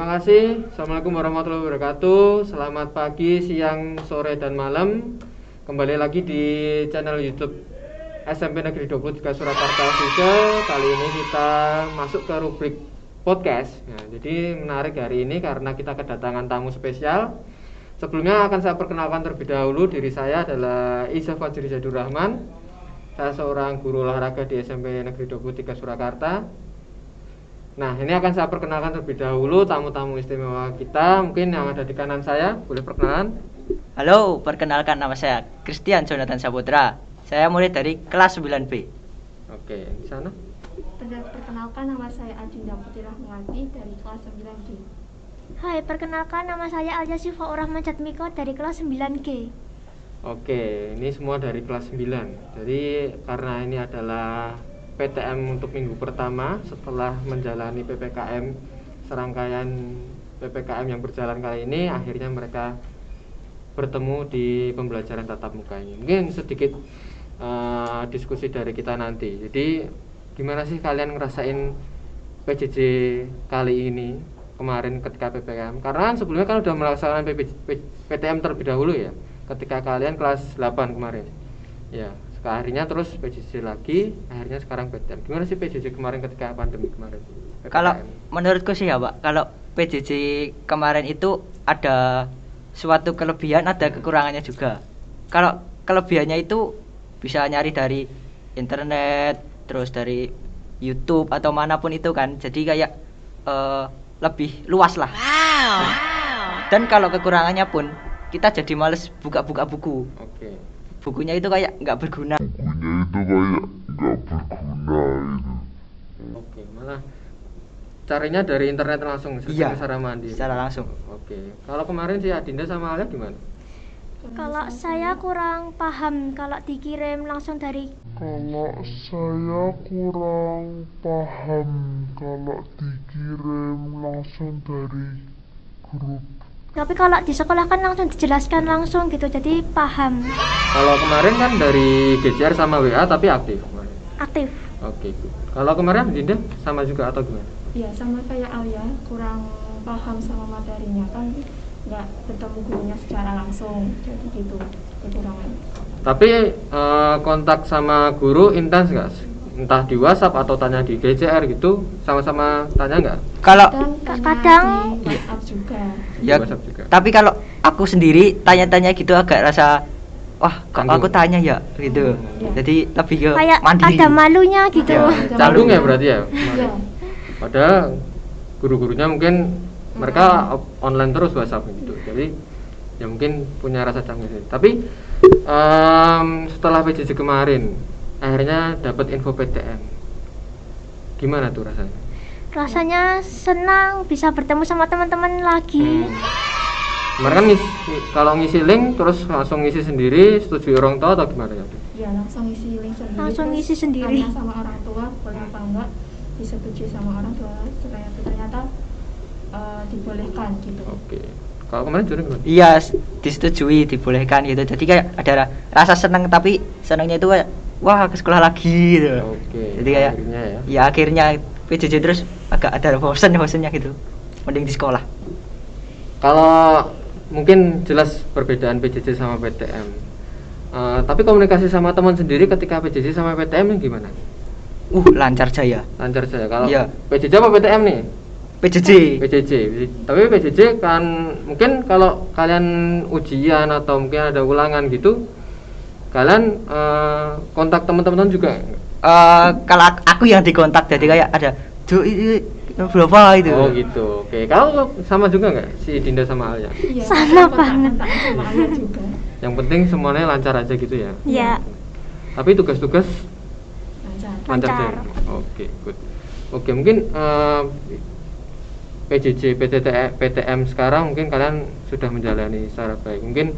kasih. Assalamualaikum warahmatullahi wabarakatuh. Selamat pagi, siang, sore, dan malam. Kembali lagi di channel YouTube SMP Negeri 23 Surakarta Official. Kali ini kita masuk ke rubrik podcast. Nah, jadi menarik hari ini karena kita kedatangan tamu spesial. Sebelumnya akan saya perkenalkan terlebih dahulu. Diri saya adalah Iza Fajri Zadur Rahman. Saya seorang guru olahraga di SMP Negeri 23 Surakarta. Nah, ini akan saya perkenalkan terlebih dahulu tamu-tamu istimewa kita. Mungkin yang ada di kanan saya, boleh perkenalan? Halo, perkenalkan nama saya Christian Jonathan Saputra. Saya murid dari kelas 9B. Oke, di sana. Perkenalkan nama saya Adinda Putri Rahmawati dari kelas 9G. Hai, perkenalkan nama saya Alja Sifa Rahman Jatmiko dari kelas 9G. Oke, ini semua dari kelas 9. Jadi karena ini adalah PTM untuk minggu pertama setelah menjalani PPKM, serangkaian PPKM yang berjalan kali ini, akhirnya mereka bertemu di pembelajaran tatap muka ini. Mungkin sedikit diskusi dari kita nanti. Jadi gimana sih kalian ngerasain PJJ kali ini kemarin ketika PPKM? Karena kan sebelumnya kan udah melaksanakan PTM terlebih dahulu ya, ketika kalian kelas 8 kemarin. Ya, akhirnya terus PJJ lagi, akhirnya sekarang PTM. Gimana sih PJJ kemarin ketika pandemi kemarin? PPKM? Kalau menurutku sih ya Pak, kalau PJJ kemarin itu ada suatu kelebihan, ada kekurangannya juga. Kalau kelebihannya itu bisa nyari dari internet, terus dari YouTube atau manapun itu kan, jadi kayak lebih luas lah. Dan kalau kekurangannya pun kita jadi males buka-buka buku. Oke. Bukunya itu kayak nggak berguna. Oke, malah carinya dari internet langsung secara mandiri. Secara langsung. Oke. Kalau kemarin si Adinda sama Alia gimana? Kalau saya kurang paham kalau dikirim langsung dari Kalau saya kurang paham kalau dikirim langsung dari grup. tapi kalau di sekolah kan langsung dijelaskan langsung gitu, jadi paham, Kalau kemarin kan dari GCR sama WA tapi aktif kemarin. aktif. Oke. Kalau kemarin Dinda sama juga atau gimana? Iya, sama kayak Alia, kurang paham sama materinya kan, nggak bertemu gurunya secara langsung, jadi gitu kekurangan. Tapi kontak sama guru intens nggak? Entah di WhatsApp atau tanya di GCR gitu, sama-sama tanya nggak? Kalau Kadang di WhatsApp juga. Di ya, WhatsApp juga. tapi kalau aku sendiri tanya-tanya gitu agak rasa wah kok Canggung. aku tanya ya gitu. Iya. Jadi lebih ke kayak mandiri. ada malunya gitu. Ya, canggung ya berarti ya. Iya. Padahal guru-gurunya mungkin mereka online terus WhatsApp gitu. Jadi ya mungkin punya rasa canggung sih. Tapi setelah PJJ kemarin akhirnya dapat info PTM. Gimana tuh rasanya? Rasanya senang bisa bertemu sama teman-teman lagi. Kemarin kan kalau ngisi link terus langsung ngisi sendiri, setuju orang tua atau gimana ya? Iya, langsung isi link sendiri. Langsung terus ngisi sendiri. Tanya sama orang tua, boleh apa enggak, disetujui sama orang tua, ternyata dibolehkan gitu. Oke. Kalau kemarin jujur gimana? Iya, disetujui, dibolehkan gitu. Jadi kayak ada rasa senang, tapi senangnya itu kayak wah ke sekolah lagi gitu. Oke. Jadi kayak akhirnya ya. ya akhirnya PJJ terus agak ada bosan-bosannya gitu. Mending di sekolah. Kalau mungkin jelas perbedaan PJJ sama PTM. Tapi komunikasi sama teman sendiri ketika PJJ sama PTM ini gimana? Lancar jaya. Lancar saja. Kalau Iya. PJJ apa PTM nih? PJJ. PJJ. Tapi PJJ kan mungkin kalau kalian ujian atau mungkin ada ulangan gitu, kalian kontak teman-teman juga. Kalau aku yang dikontak jadi kayak ada berapa itu. Oh gitu. Oke. Kalau sama juga nggak si Dinda sama Alia? Iya, Sama kontak- banget. kontak sama Alia juga. Yang penting semuanya lancar aja gitu ya. Ya, Tapi tugas-tugas lancar Lancar. aja. Oke, good. Oke, mungkin PJJ, PTM sekarang mungkin kalian sudah menjalani secara baik. Mungkin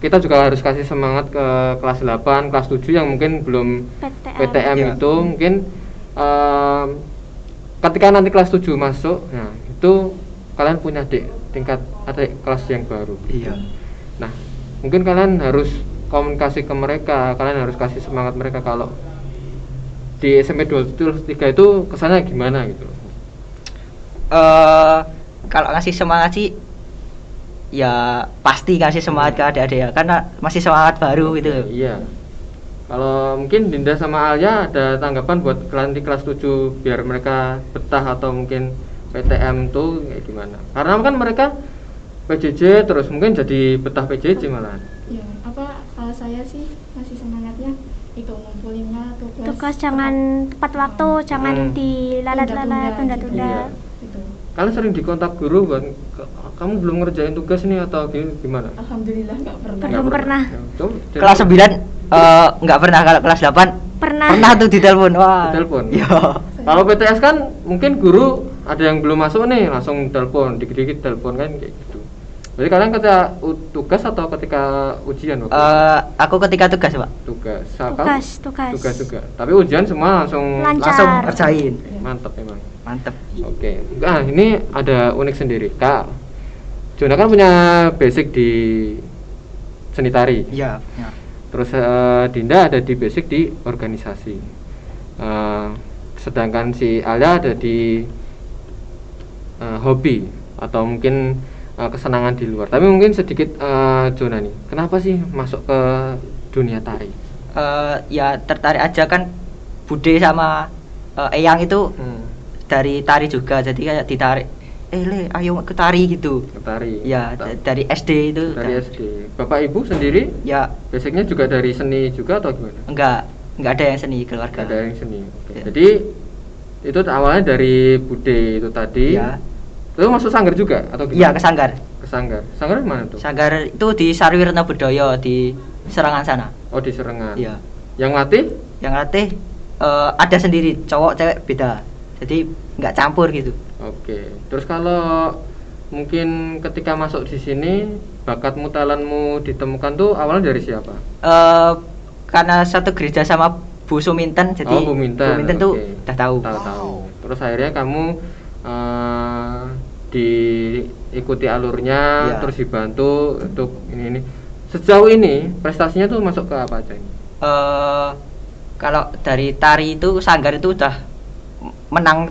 kita juga harus kasih semangat ke kelas 8, kelas 7 yang mungkin belum PTM Ya. itu mungkin ketika nanti kelas 7 masuk, nah itu kalian punya tingkat adik kelas yang baru. Iya. Nah, mungkin kalian harus komunikasi ke mereka, kalian harus kasih semangat mereka kalau di SMP 23 itu kesannya gimana gitu. Kalau ngasih semangat sih ya pasti ngasih semangat ke adik-adik ya, karena masih semangat baru gitu. Iya. Kalau mungkin Dinda sama Alia ada tanggapan buat nanti kelas 7 biar mereka betah atau mungkin PTM tuh kayak gimana? Karena kan mereka PJJ terus mungkin jadi betah PJJ malah. Ya, kalau saya sih masih semangatnya itu ngumpulinnya Tugas jangan tepat waktu, jangan dilalat-lalat, tunda-tunda. Iya. Gitu. Kalian sering dikontak guru buat kamu belum ngerjain tugas nih atau gimana? Alhamdulillah nggak pernah. Belum pernah. Ya, coba, Kelas 9 nggak pernah, kalau kelas 8 Pernah. tuh ditelepon. Wah. Ditelepon. Iya. Kalau PTS kan mungkin guru ada yang belum masuk nih langsung telepon, dikit-dikit telepon kan kayak gitu. Jadi kalian ketika tugas atau ketika ujian waktu itu? Aku ketika tugas, Pak. Tugas. Tugas. Juga. Tapi ujian semua langsung Lancar. Langsung kerjain. mantep memang. Mantep. Oke. Nah, ini ada unik sendiri. Kak Jona kan punya basic di seni tari. Iya. Ya. Terus Dinda ada di basic di organisasi. Sedangkan si Alia ada di hobi atau mungkin kesenangan di luar. Tapi mungkin sedikit Jona nih. Kenapa sih masuk ke dunia tari? Ya tertarik aja kan, Bude sama Eyang itu dari tari juga, jadi kayak ditarik. Le, ayo ke tari gitu. Ke tari. Ya, dari SD itu. Dari SD. Bapak Ibu sendiri? Ya, Basicnya juga dari seni juga atau gimana? enggak ada yang seni keluarga. Ada yang seni. Oke. Ya. Jadi itu awalnya dari Bude itu tadi. Ya. Itu masuk sanggar juga atau gimana? Iya, ke Sanggar. Ke sanggar. Sanggar mana tuh? Sanggar itu di Sarwirna Budaya di Serangan sana. Oh, di Serengan. Iya. Yang latih? Yang latih ada sendiri, cowok cewek beda. Jadi nggak campur gitu. Oke. Terus kalau mungkin ketika masuk di sini bakatmu, talentmu ditemukan tuh awalnya dari siapa? Karena satu gereja sama Bu Suminten, jadi Oh, Bu Minten. tuh Oke. udah tahu. Tahu. Terus akhirnya kamu diikuti alurnya, Ya. terus dibantu untuk ini. Sejauh ini prestasinya tuh masuk ke apa aja ini? Kalau dari tari itu Sanggar itu udah menang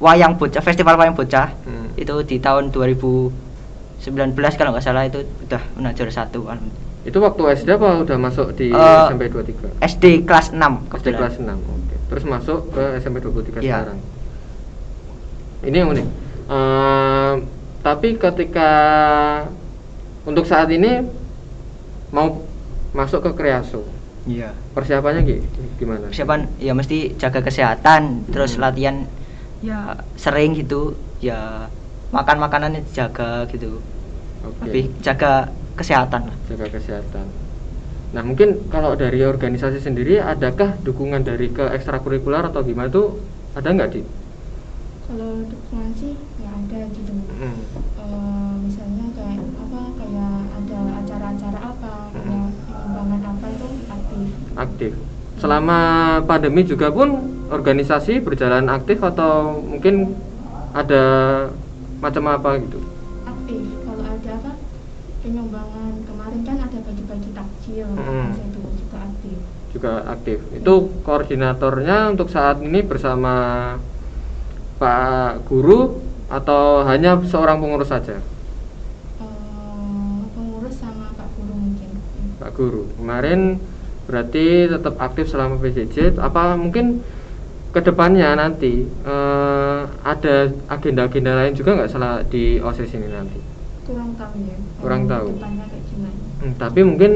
wayang bocah, festival wayang bocah. Itu di tahun 2019 kalau nggak salah, itu udah menang juara 1 kan. Itu waktu SD apa udah masuk di Eh, SMP 23? SD kelas 6 SD kelas 6. Oke. Terus masuk ke SMP 23 Iya. sekarang. Ini yang unik. Tapi ketika untuk saat ini mau masuk ke kreaso, Iya. persiapannya gimana? Persiapan ya mesti jaga kesehatan, terus Hmm. latihan ya sering gitu, ya makan makanannya dijaga gitu. Oke. Lebih jaga kesehatan lah. Jaga kesehatan. Nah, mungkin kalau dari organisasi sendiri adakah dukungan dari ke ekstrakurikuler atau gimana tuh ada nggak, Di? Kalau dukungan sih nggak ada gitu. Misalnya kayak ada acara-acara apa, kayak pengembangan apa itu aktif. Aktif. Selama pandemi juga pun organisasi berjalan aktif atau mungkin ada macam apa gitu? Aktif. Kalau ada apa penyumbangan kemarin kan ada bagi-bagi takjil, itu juga aktif. Juga aktif. Itu koordinatornya untuk saat ini bersama Pak Guru atau hanya seorang pengurus saja? Pengurus sama Pak Guru mungkin. Pak Guru. Kemarin berarti tetap aktif selama PJJ. Apa mungkin kedepannya nanti ada agenda-agenda lain juga nggak salah di OSIS ini nanti? Kurang tahu ya. Kurang tahu. Depannya kayak gimana. Tapi mungkin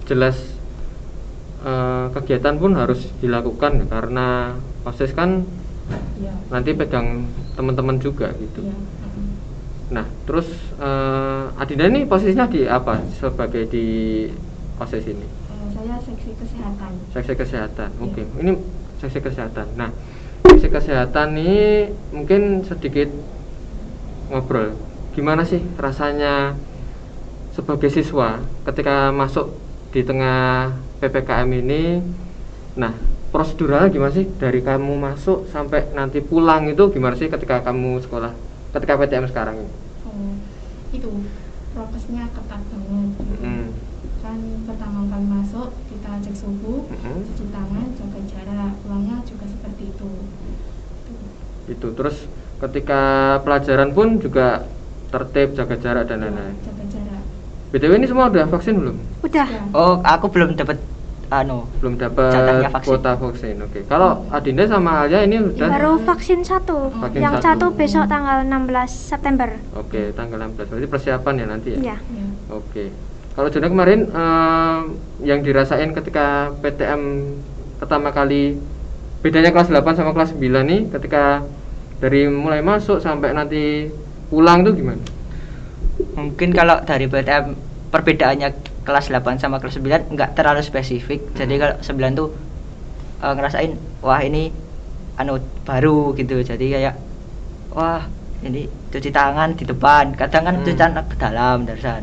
jelas kegiatan pun harus dilakukan karena OSIS kan Iya. nanti pegang teman-teman juga gitu. Iya. Nah, terus Adinda ini posisinya di apa sebagai di OSIS ini? Saya seksi kesehatan. Seksi kesehatan. Iya. Oke. Ini seksi kesehatan. Nah, seksi kesehatan ini mungkin sedikit ngobrol. Gimana sih rasanya sebagai siswa ketika masuk di tengah PPKM ini? Nah, proseduralnya gimana sih dari kamu masuk sampai nanti pulang itu gimana sih ketika kamu sekolah, ketika PTM sekarang ini? Itu prokesnya ketat banget. Kan pertama kali masuk kita cek suhu, cuci tangan, jaga jarak, pulangnya juga seperti itu. Itu terus ketika pelajaran pun juga tertib, jaga jarak dan lain-lain. Jaga jarak. BTW ini semua udah vaksin belum? Udah. Oh, aku belum dapat Belum dapat Jatahnya vaksin. kuota vaksin. Oke. Kalau Adinda sama Alia ini udah Baru vaksin 1. Vaksin Yang satu. 1 besok tanggal 16 September. Oke, tanggal 16. Berarti persiapan ya nanti ya? Iya. Ya. Oke. Kalau Jona kemarin yang dirasain ketika PTM pertama kali, bedanya kelas 8 sama kelas 9 nih, ketika dari mulai masuk sampai nanti pulang tuh gimana? Mungkin kalau dari PTM perbedaannya kelas 8 sama kelas 9 nggak terlalu spesifik. Jadi kalau 9 tuh ngerasain wah ini baru gitu. Jadi kayak wah ini cuci tangan di depan, kadang kan cuci tangan ke dalam darusan.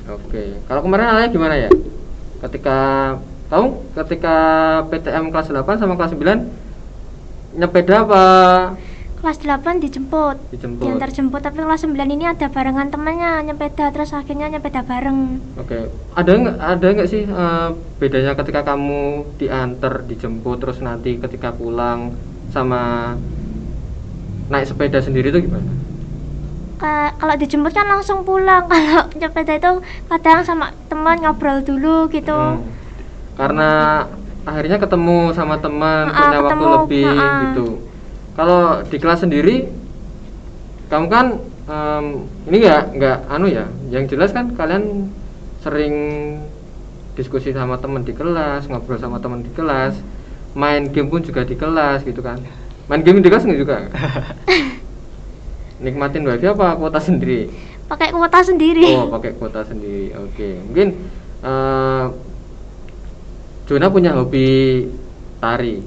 Oke. Kalau kemarin Alia gimana ya? Ketika PTM kelas 8 sama kelas 9 nyepeda apa Kelas 8 dijemput. dijemput? Diantar jemput, tapi kelas 9 ini ada barengan temannya nyepeda, terus akhirnya nyepeda bareng. Oke. Ada nggak sih bedanya ketika kamu diantar, dijemput, terus nanti ketika pulang sama naik sepeda sendiri itu gimana? Kalau dijemput kan langsung pulang. Kalau nyepeda itu kadang sama teman ngobrol dulu gitu. Karena akhirnya ketemu sama teman, punya waktu ketemu, lebih gitu. Kalau di kelas sendiri, kamu kan ini nggak ya. Yang jelas kan kalian sering diskusi sama teman di kelas, ngobrol sama teman di kelas, main game pun juga di kelas gitu kan. Main game di kelas nggak juga? Nikmatin wifi apa kuota sendiri? Pakai kuota sendiri. Oh, pakai kuota sendiri. Oke. Mungkin Jona punya hobi tari.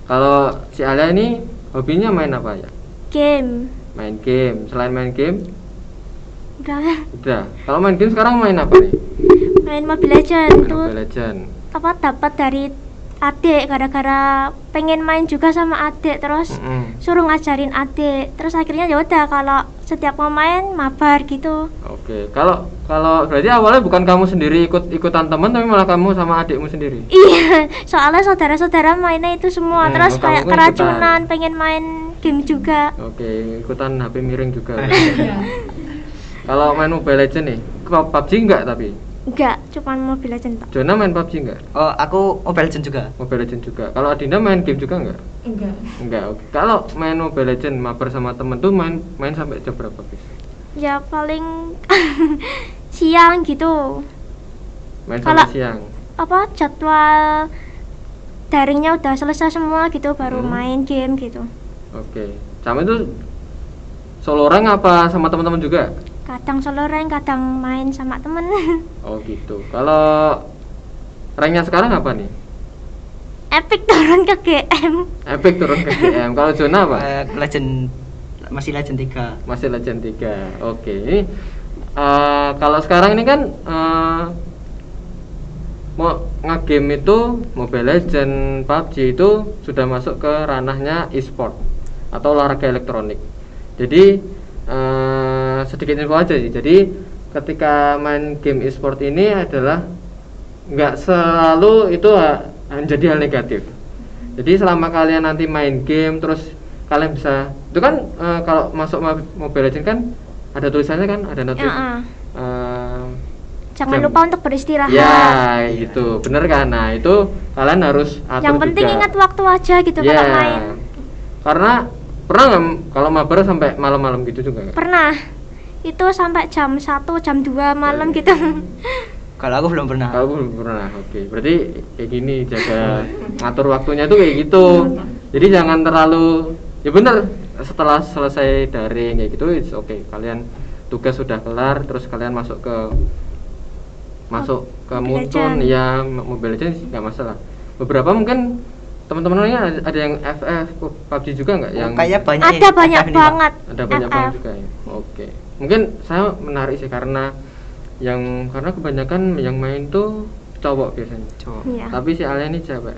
Kalau si Alia ini hobinya main apa ya? Game. Main game. Selain main game, Udah udah. Kalau main game sekarang main apa nih? main Mobile Legends Main tuh. Mobile Legend. Dapat dari adik, gara-gara pengen main juga sama adik, terus suruh ngajarin adik, terus akhirnya ya udah kalau setiap mau main mabar gitu. Oke. Kalau berarti awalnya bukan kamu sendiri ikutan teman, tapi malah kamu sama adikmu sendiri. Iya, soalnya saudara-saudara mainnya itu semua, terus kamu kayak kan keracunan pengen main game juga. Oke, ikutan HP miring juga. Ya. Kalau main Mobile Legend nih, PUBG enggak tapi? Enggak, cuman Mobile Legends Pak. Jona main PUBG enggak? Oh, aku Mobile Legends juga. Mobile Legend juga. Kalau Adinda main game juga enggak? Enggak. Enggak. Oke. Kalau main Mobile Legend mabar sama temen tuh main sampai jam berapa, guys? Ya paling siang gitu. Main Kalau- sampai siang. Apa jadwal daringnya udah selesai semua gitu baru main game gitu. Oke. Sama itu solo rank apa sama teman-teman juga? Kadang solo rank, kadang main sama temen. Oh gitu. Kalau ranknya sekarang apa nih? Epic turun ke GM. Epic turun ke GM. Kalau Jona apa? Masih Legend 3. Masih Legend 3. Oke. Ini kalau sekarang ini kan mau nge-game itu Mobile Legend, PUBG itu sudah masuk ke ranahnya e-sport atau olahraga elektronik. Jadi sedikit info aja sih. Jadi ketika main game e-sport ini adalah nggak selalu itu menjadi hal negatif. Jadi selama kalian nanti main game terus kalian bisa itu kan kalau masuk Mobile Legends kan ada tulisannya kan, ada notif. Jangan Jam. lupa untuk beristirahat. Ya, gitu. Bener kan? Nah, itu kalian harus atur Yang penting juga. ingat waktu aja gitu Ya, kalau main. Karena pernah nggak kalau mabar sampai malam-malam gitu juga nggak? Pernah. Itu sampai jam 1, jam 2 malam gitu. Kalau aku belum pernah. Kalau belum pernah. Oke. Berarti kayak gini jaga ngatur waktunya tuh kayak gitu. Jadi jangan terlalu ya bener setelah selesai daring kayak gitu it's oke. Kalian tugas sudah kelar terus kalian masuk ke Mobile Moonton Legends. ya Mobile Legends nggak masalah. Beberapa mungkin teman-temannya ada yang FF PUBG juga nggak yang Kayak banyak Ada banyak FF ini, Pak. banget. ada banyak FF. banget juga ya. Oke. Mungkin saya menarik sih karena kebanyakan yang main tuh cowok biasanya. Cowok. Iya. Tapi si Alia ini cewek.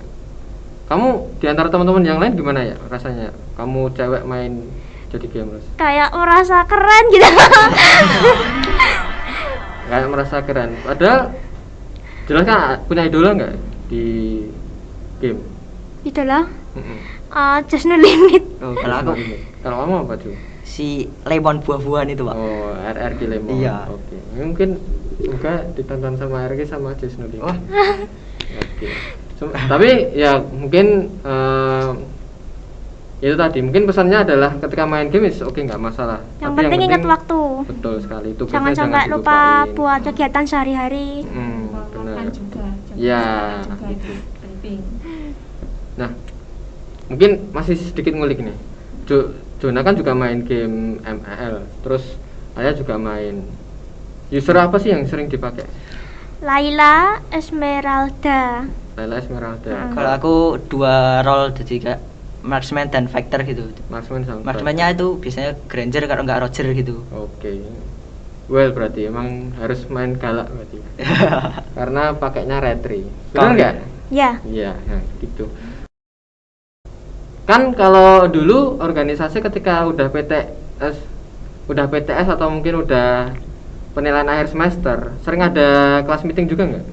Kamu di antara teman-teman yang lain gimana ya rasanya? Kamu cewek main jadi gamers? Kayak merasa keren gitu. Kayak merasa keren. Padahal jelas kan punya idola nggak di game? Itu loh. Mm-mm. Just No Limit. Oh, kalau aku Kalau kamu apa tuh? si lemon buah-buahan itu, Pak. Oh, RRQ Lemon. Iya. Oke. Mungkin juga ditonton sama RRQ sama Just No Limit. Wah. Oke. Tapi ya mungkin itu tadi mungkin pesannya adalah ketika main game oke nggak masalah. Yang Tapi penting ingat waktu. Betul sekali itu. Jangan sampai lupa buat kegiatan sehari-hari. Makan Benar. juga. Jangan Ya. makan juga itu penting. Nah, mungkin masih sedikit ngulik nih. Jona kan juga main game ML, terus Ayah juga main. User apa sih yang sering dipakai? Laila Esmeralda. Layla Esmeralda. Kalau aku 2 role jadi kayak marksman dan fighter gitu. Marksman sama Marksmannya itu biasanya Granger kalau nggak Roger gitu. Oke. Well berarti emang harus main galak berarti. Karena pakainya retri. Benar nggak? Ya. Iya, nah, gitu. Kan kalau dulu organisasi ketika udah PTS atau mungkin udah penilaian akhir semester, sering ada kelas meeting juga nggak?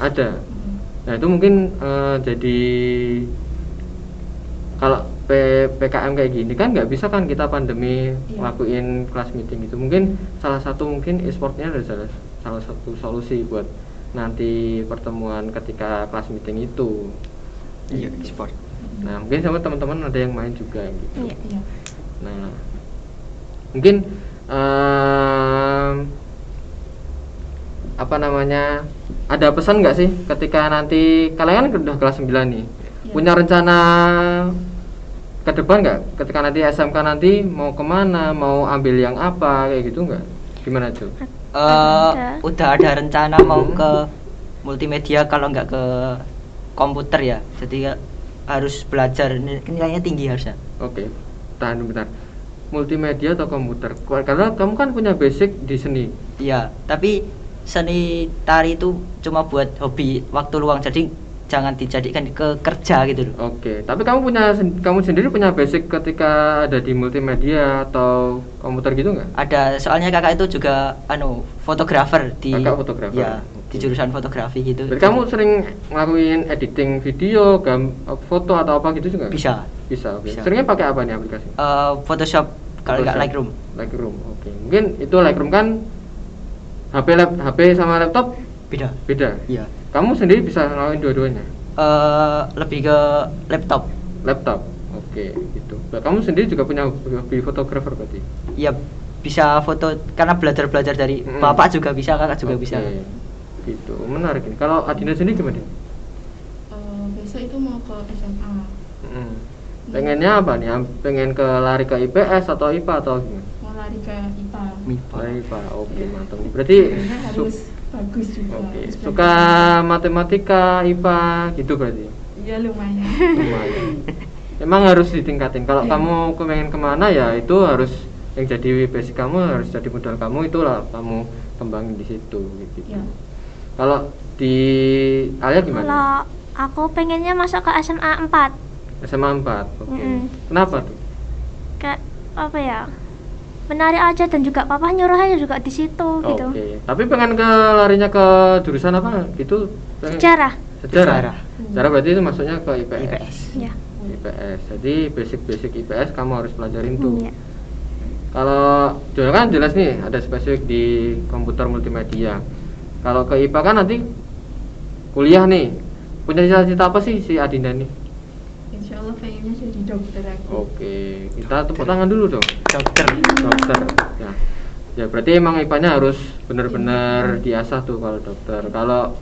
Ada. Nah itu mungkin jadi kalau PKM kayak gini kan nggak bisa kan kita pandemi lakuin kelas meeting itu. Mungkin salah satu mungkin e-sportnya adalah salah satu solusi buat nanti pertemuan ketika kelas meeting itu. Iya, e-sport. Nah mungkin sama teman-teman ada yang main juga gitu. Iya. Nah mungkin apa namanya, ada pesan nggak sih ketika nanti kalian kan udah kelas 9 nih, punya rencana ke depan nggak ketika nanti SMK nanti mau kemana, mau ambil yang apa kayak gitu nggak? Gimana tuh? Udah ada rencana mau ke multimedia kalau nggak ke komputer ya, jadi harus belajar nilainya tinggi harusnya. Oke, tahan bentar. Multimedia atau komputer? Karena kamu kan punya basic di seni. Iya, tapi seni tari itu cuma buat hobi waktu luang, jadi jangan dijadikan ke kerja gitu loh. Oke, tapi kamu sendiri punya basic ketika ada di multimedia atau komputer gitu nggak? Ada, soalnya kakak itu juga fotografer di Kakak fotografer. Ya, di jurusan fotografi gitu. Jadi kamu sering ngelakuin editing video, foto atau apa gitu juga? Bisa. Bisa, oke. Bisa. Seringnya pakai apa nih aplikasi? Photoshop kalau nggak Lightroom. Lightroom, oke. Mungkin itu Lightroom kan HP sama laptop Beda. Iya. Kamu sendiri bisa ngelakuin dua-duanya? Lebih ke laptop. Laptop, oke, gitu. Nah, kamu sendiri juga punya hobi fotografer berarti? Iya, bisa foto karena belajar dari bapak juga bisa, kakak juga bisa. Gitu, menarik ini. Kalau Adina sendiri gimana? Besok itu mau ke SMA. Pengennya apa nih? Pengen lari ke IPS atau IPA atau gimana? Mau lari ke IPA. IPA, oke, mantap. Berarti harus bagus juga. Oke, harus suka belajar. matematika, IPA gitu berarti? Iya lumayan. Lumayan. Emang harus ditingkatin. Kalau kamu pengen kemana ya itu harus yang jadi basic kamu, harus jadi modal kamu, itulah kamu kembangin di situ gitu. Ya. Kalau di Alia gimana? Kalau aku pengennya masuk ke SMA 4. SMA 4. Oke. Kenapa tuh? Kayak apa ya? Menarik aja, dan juga papa nyuruh aja juga di situ gitu. Oke. Tapi pengen larinya ke jurusan apa gitu? Sejarah. Sejarah berarti itu maksudnya ke IPS. Ya. IPS. Jadi basic IPS kamu harus pelajarin tuh. Iya. Kalau Jona kan jelas nih ada spesifik di komputer multimedia. Kalau ke IPA kan nanti kuliah nih. Punya cita-cita apa sih si Adinda nih? Insya Allah pengennya jadi dokter aku. Oke, kita tepuk tangan dulu dong. Dokter. Ya berarti emang IPA-nya harus benar-benar diasah tuh kalau dokter. Kalau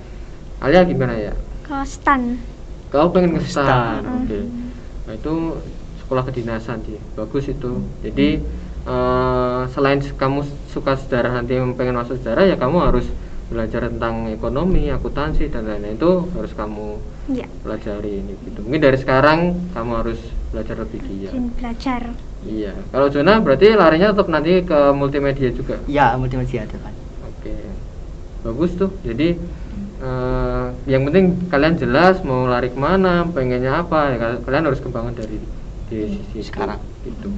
Alia gimana ya? Ke STAN. Kau pengen ke STAN. STAN. Oke. Nah, itu sekolah kedinasan sih. Bagus itu. Jadi selain kamu suka sejarah, nanti pengen masuk sejarah ya kamu harus belajar tentang ekonomi, akuntansi dan lain-lain, itu harus kamu pelajari gitu. Mungkin dari sekarang kamu harus belajar lebih giat. Belajar. Iya. Kalau Jona berarti larinya tetap nanti ke multimedia juga. Iya, multimedia depan. Oke. Bagus tuh. Jadi yang penting kalian jelas mau lari kemana, pengennya apa, ya, kalian harus kembangkan dari di sisi sekarang gitu.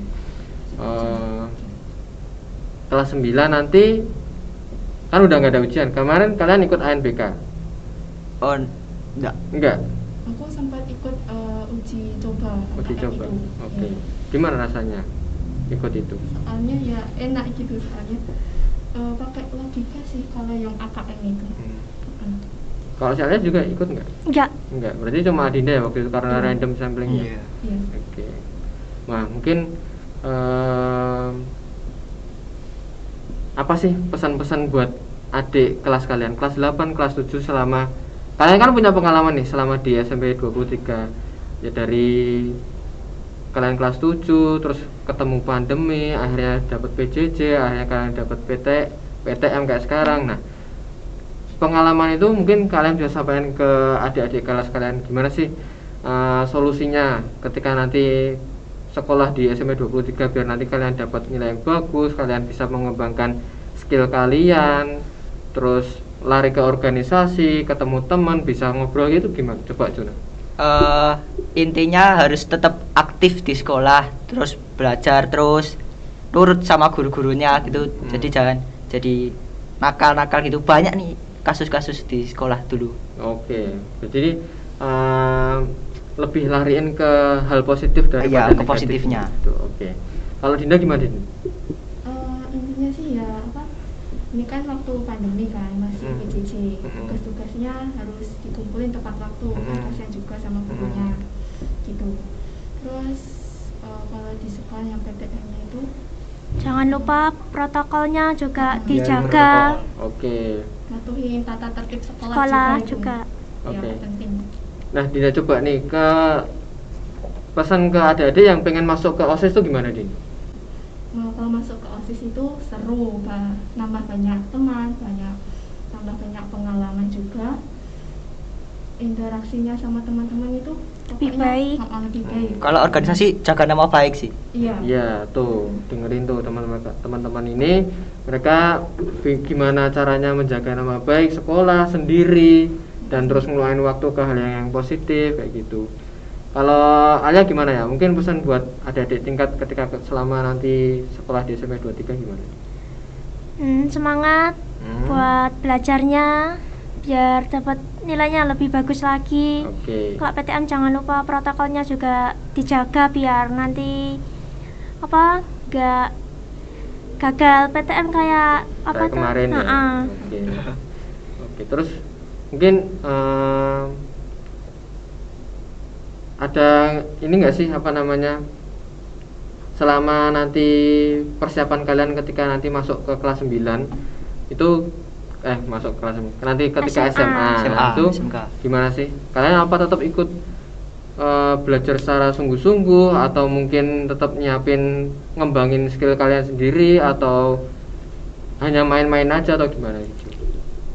Kelas 9 nanti kan udah nggak ada ujian. Kemarin kalian ikut ANBK? Oh, enggak. Enggak. Aku sempat ikut uji coba Uji PTM coba. itu. Oke. Ya. Gimana rasanya ikut itu? Soalnya ya enak gitu, soalnya pakai logika sih kalau yang AKM itu. Kalau saya juga ikut nggak? Enggak. Berarti cuma Adinda ya waktu itu karena Iya. random samplingnya. Iya. Iya. Oke. Nah, mungkin apa sih pesan-pesan buat adik kelas kalian, kelas 8, kelas 7 selama kalian kan punya pengalaman nih selama di SMP 23 ya, dari kalian kelas 7 terus ketemu pandemi, akhirnya dapat PJJ, akhirnya kalian dapat PTM kayak sekarang. Nah, pengalaman itu mungkin kalian bisa sampaikan ke adik-adik kelas kalian gimana sih solusinya ketika nanti sekolah di SMP 23 biar nanti kalian dapat nilai yang bagus, kalian bisa mengembangkan skill kalian, terus lari ke organisasi, ketemu teman, bisa ngobrol gitu, gimana? Coba Juna. Intinya harus tetap aktif di sekolah, terus belajar, terus nurut sama guru-gurunya gitu. Jadi jangan jadi nakal-nakal gitu. Banyak nih kasus-kasus di sekolah dulu. Oke, jadi lebih lariin ke hal positif daripada Iya, ke negatif positifnya. gitu. Oke. Kalau Dinda gimana, Din? Intinya sih ya apa? Ini kan waktu pandemi kan masih PJJ, tugas-tugasnya harus dikumpulin tepat waktu, kan kasihan juga sama gurunya gitu. Terus kalau di sekolah yang PTM-nya itu Jangan lupa protokolnya juga Ya, dijaga. Oke. patuhin tata tertib Sekolah itu. juga. Ya, Oke. penting. Nah, Dinda coba nih ke pesan ke adik-adik yang pengen masuk ke OSIS itu gimana, Din? Kalau masuk ke OSIS itu seru, nambah banyak teman, tambah banyak pengalaman juga. Interaksinya sama teman-teman itu Lebih pokoknya, baik. lebih baik. Kalau organisasi jaga nama baik sih. Iya. Ya, tuh dengerin tuh teman-teman ini, mereka gimana caranya menjaga nama baik sekolah sendiri dan terus ngeluarin waktu ke hal yang positif kayak gitu. Kalau Alia gimana ya? Mungkin pesan buat adik-adik tingkat ketika selama nanti sekolah di SMP 23 gimana? Semangat buat belajarnya biar dapat nilainya lebih bagus lagi. Oke. Kalau PTM jangan lupa protokolnya juga dijaga biar nanti nggak gagal PTM kayak Kayak kemarin ya. Nah, Oke. Oke, terus mungkin ada ini enggak sih selama nanti persiapan kalian ketika nanti masuk ke kelas 9 itu masuk kelas nanti ketika SMA, itu SMK. gimana sih? Kalian apa tetap ikut belajar secara sungguh-sungguh atau mungkin tetap nyiapin ngembangin skill kalian sendiri atau hanya main-main aja atau gimana gitu?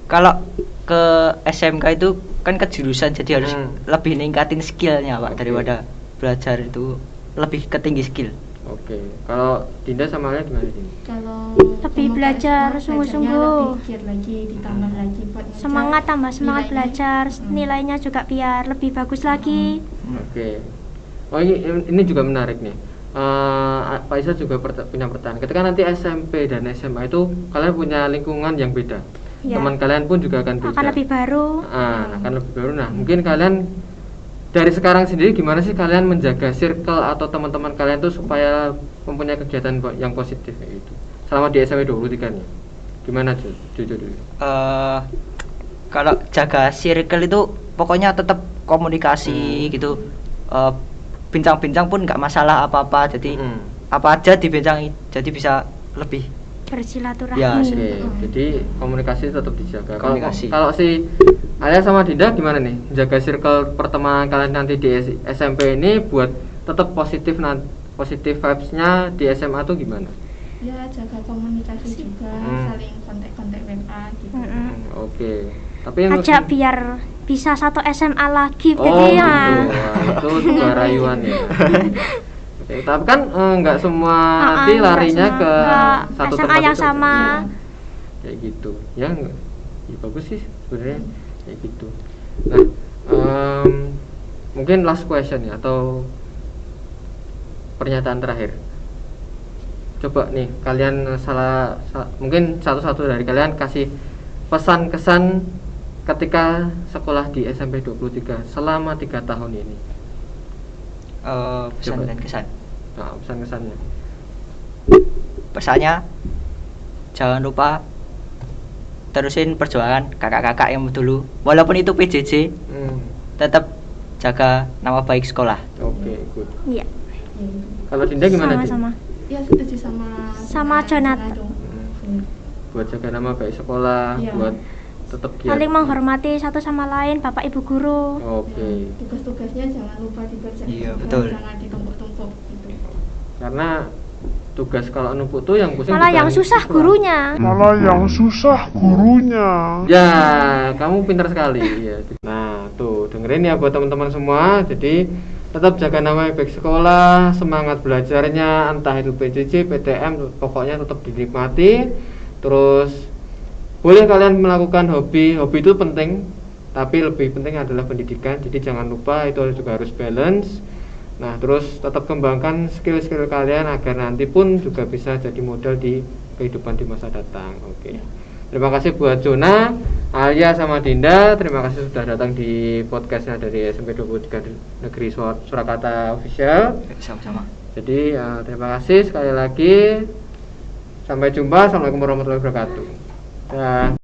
Kalau ke SMK itu kan ke jurusan, jadi harus lebih ningkatin skillnya Pak, daripada belajar itu lebih ke tinggi skill. Oke. Kalau Dinda sama Alia gimana, Dinda? Kalau Lebih mau belajar belajarnya sungguh-sungguh. lebih giat lagi, ditambah lagi buat ngejar semangat, tambah semangat nilainya. belajar, nilainya juga biar lebih bagus lagi. Oke. Oh, ini juga menarik nih. Pak Isa juga punya pertanyaan. Ketika nanti SMP dan SMA itu kalian punya lingkungan yang beda. Ya. Teman kalian pun juga akan beda. Akan lebih baru. Akan lebih baru. Nah, mungkin kalian dari sekarang sendiri gimana sih kalian menjaga circle atau teman-teman kalian tuh supaya mempunyai kegiatan yang positif kayak gitu. Selama di SMP 23 nih. Gimana jujur dulu? Kalau jaga circle itu pokoknya tetap komunikasi gitu. Bincang-bincang pun nggak masalah apa-apa, jadi apa aja dibincang, jadi bisa lebih Bersilaturahmi. Ya, Oke, jadi komunikasi tetap dijaga. Komunikasi. Kalau si Alia sama Dinda gimana nih? Jaga circle pertemanan kalian nanti di SMP ini buat tetap positif vibes-nya di SMA tuh gimana? Ya, jaga komunikasi juga, saling kontak-kontak WA gitu. Oke. Tapi Ajak biar bisa satu SMA lagi Oh, gitu ya. gitu. Wah, itu juga rayuan ya. Oke, tapi kan nggak semua nanti nggak larinya semua. ke Nggak satu SMA tempat yang itu. sama. Iya. Kayak gitu. Ya, ya bagus sih sebenarnya kayak gitu. Nah, mungkin last question ya atau pernyataan terakhir. Coba nih kalian mungkin satu-satu dari kalian kasih pesan kesan ketika sekolah di SMP 23 selama 3 tahun ini? Pesan Coba. dan kesan. Nah, pesan-kesannya. Pesannya jangan lupa terusin perjuangan kakak-kakak yang dulu, walaupun itu PJJ, tetap jaga nama baik sekolah. Oke, good. Iya. Ya, itu. Kalau Dinda gimana, Din? Sama-sama. Ya setuju sama Jonathan. Buat jaga nama baik sekolah, Iya. buat tetap giat. Saling menghormati satu sama lain, bapak ibu guru. Oke. Tugas-tugasnya jangan lupa dikerjakan. Iya, betul. Jangan ditumpuk-tumpuk gitu. Karena tugas kalau numpuk tuh yang pusing Malah bukan yang susah siswa. gurunya. Malah yang susah gurunya. Ya, kamu pintar sekali ya. Nah, tuh dengerin ya buat teman-teman semua. Jadi tetap jaga nama baik sekolah, semangat belajarnya, entah itu PJJ, PTM, pokoknya tetap dinikmati. Terus boleh kalian melakukan hobi itu penting, tapi lebih penting adalah pendidikan. Jadi jangan lupa itu juga harus balance. Nah, terus tetap kembangkan skill-skill kalian agar nanti pun juga bisa jadi modal di kehidupan di masa datang. Oke. Terima kasih buat Jona, Alia sama Dinda. Terima kasih sudah datang di podcastnya dari SMP 23 Negeri Surakarta Official. Sama-sama. Jadi terima kasih sekali lagi. Sampai jumpa. Assalamualaikum warahmatullahi wabarakatuh. Dah.